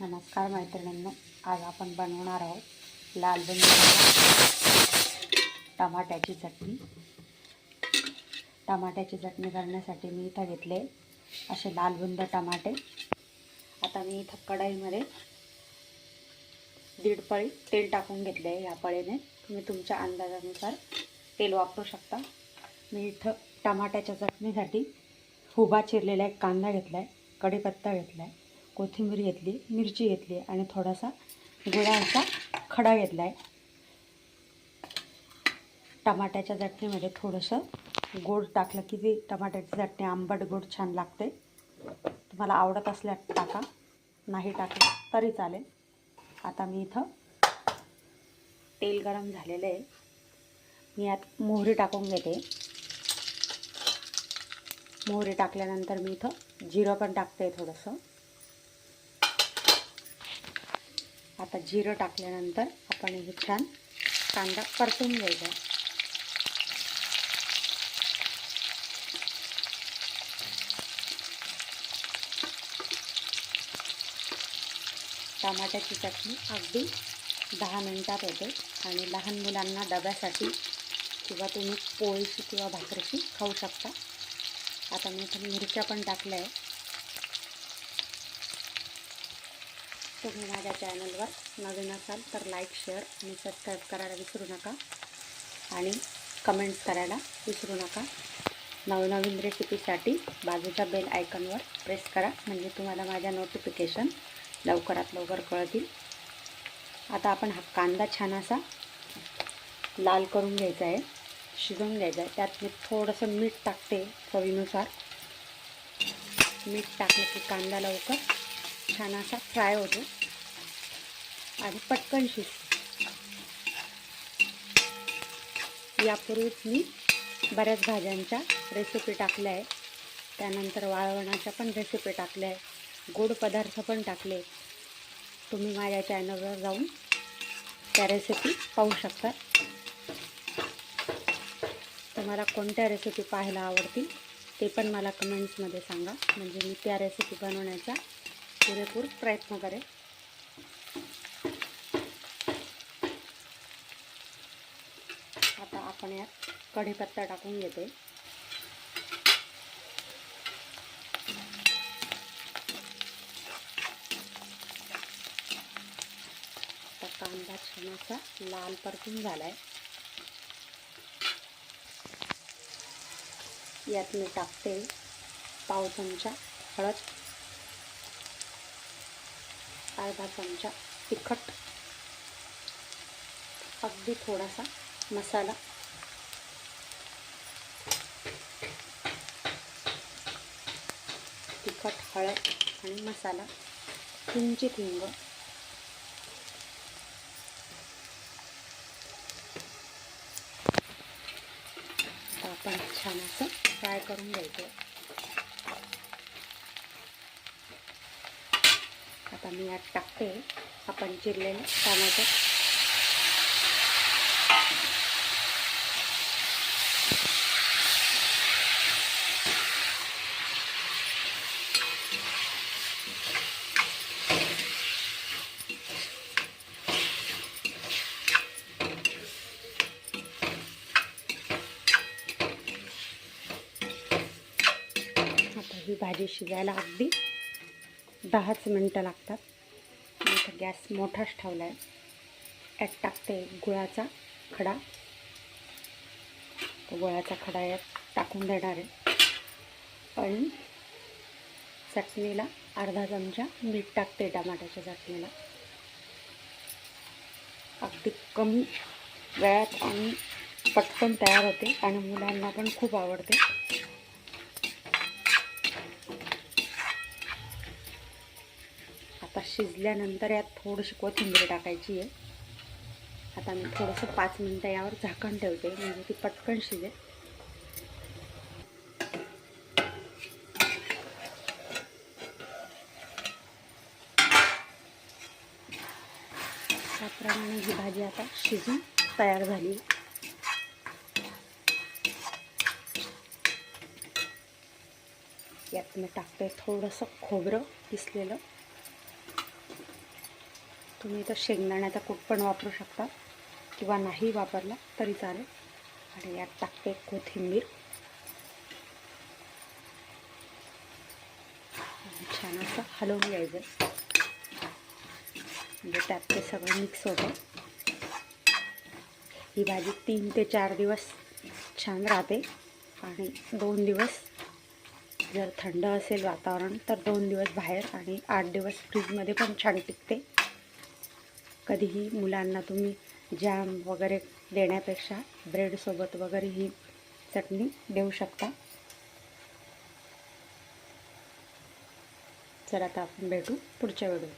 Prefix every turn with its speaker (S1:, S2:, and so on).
S1: नमस्कार मैत्रिणींनो, आज आपण बनवणार आहोत लाल बुंदी टमाट्याची चटणी। टमाट्याची चटणी करण्यासाठी मी इथं घेतले असे लाल बुंद टमाटे। आता मी इथं कढईमध्ये 1.5 पळी तेल टाकून घेतले। या पळीने तुम्ही तुमच्या अंदाजानुसार तेल वापरू शकता। मी इथं टमाट्याच्या चटणीसाठी उभा चिरलेला एक कांदा घेतलाय, कढीपत्ता घेतलाय, कोथिंबीर घेतली, मिरची घेतली आणि थोडासा गुळाचा खडा घेतलाय। टमाट्याच्या चटणीमध्ये थोडंसं गोड टाकलं की ती टमाट्याची चटणी आंबट गोड छान लागते। तुम्हाला आवडत असल्यास टाका, नाही टाकलं तरी चालेल। आता मी इथं तेल गरम झालेलं आहे, मी यात मोहरी टाकून घेते। मोहरी टाकल्यानंतर मी इथं जिरं पण टाकते थोडंसं। आता जिरं टाकल्यानंतर आपण हे छान कांदा परतून घ्यायचा। टमाट्याची चटणी अगदी 10 मिनिटात होते आणि लहान मुलांना डब्यासाठी किंवा तुम्ही पोळीशी किंवा भाकरीशी खाऊ शकता। आता मी इथे मिरच्या पण टाकल्या आहे। तुम्ही माझ्या चॅनलवर नवीन असाल तर लाईक, शेअर आणि सबस्क्राईब करायला विसरू नका आणि कमेंट्स करायला विसरू नका। नवनवीन रेसिपीसाठी बाजूच्या बेल आयकॉनवर प्रेस करा, म्हणजे तुम्हाला माझ्या नोटिफिकेशन लवकरात लवकर कळतील। आता आपण हा कांदा छान असा लाल करून घ्यायचा आहे, शिजवून घ्यायचा आहे। त्यात मी थोडंसं मीठ टाकते चवीनुसार। मीठ टाकलं की कांदा लवकर छान असा फ्राय होतो आणि पटकन शिजतो। यापूर्वीच मी बऱ्याच भाज्यांच्या रेसिपी टाकल्या आहे, त्यानंतर वाळवणाच्या पण रेसिपी टाकल्या आहे, गोड पदार्थ पण टाकले। तुम्ही माझ्या चॅनलवर जाऊन त्या रेसिपी पाहू शकता। तुम्हाला कोणत्या रेसिपी पाहायला आवडतील ते पण मला कमेंट्समध्ये सांगा, म्हणजे मी त्या रेसिपी बनवण्याचा पुरेपूर प्रयत्न करेन। आता आपण यात कढीपत्ता टाकून घेते। आता कांदा छान असा लाल परतून झालाय। यात मी टाकते पाव चमचा हळद, अर्धा चमचा तिखट, अगदी थोडासा मसाला, तिखट, हळद आणि मसाला, किंचित हिंग, आपण छान असं फ्राय करून घ्यायचं। आता मी यात टाकते आपण चिरलेले टमाटर। आता ही भाजी शिजायला अगदी 10च मिनिटं लागतात। मी इथं गॅस मोठाच ठेवला आहे। यात टाकते गुळाचा खडा। गुळाचा खडा यात टाकून देणार आहे आणि चटणीला अर्धा चमचा मीठ टाकते। टमाट्याच्या चटणीला अगदी कमी वेळात आणि पटकन तयार होते आणि मुलांना पण खूप आवडते। आता शिजल्यानंतर यात थोडीशी कोथिंबीर टाकायची आहे। आता मी थोडंसं 5 मिनिटं यावर झाकण ठेवते, म्हणजे ती पटकन शिजेल। त्याप्रमाणे ही भाजी आता शिजून तयार झाली। यात मी टाकते थोडंसं खोबरं किसलेलं, तुम्ही इथं शेंगदाण्याचा कूट पण वापरू शकता किंवा नाही वापरला तरी चालेल. आणि यात टाकते कोथिंबीर. छान असं हलवून घ्यायचं म्हणजे त्यात ते सगळं मिक्स होतं. ही भाजी 3 ते 4 दिवस छान राहते आणि 2 दिवस जर थंड असेल वातावरण तर 2 दिवस बाहेर आणि 8 दिवस फ्रीजमध्ये पण छान टिकते. कधीही मुलांना तुम्ही जॅम वगैरे देण्यापेक्षा ब्रेडसोबत वगैरे ही चटणी देऊ शकता. चला आता आपण भेटू पुढच्या व्हिडिओ.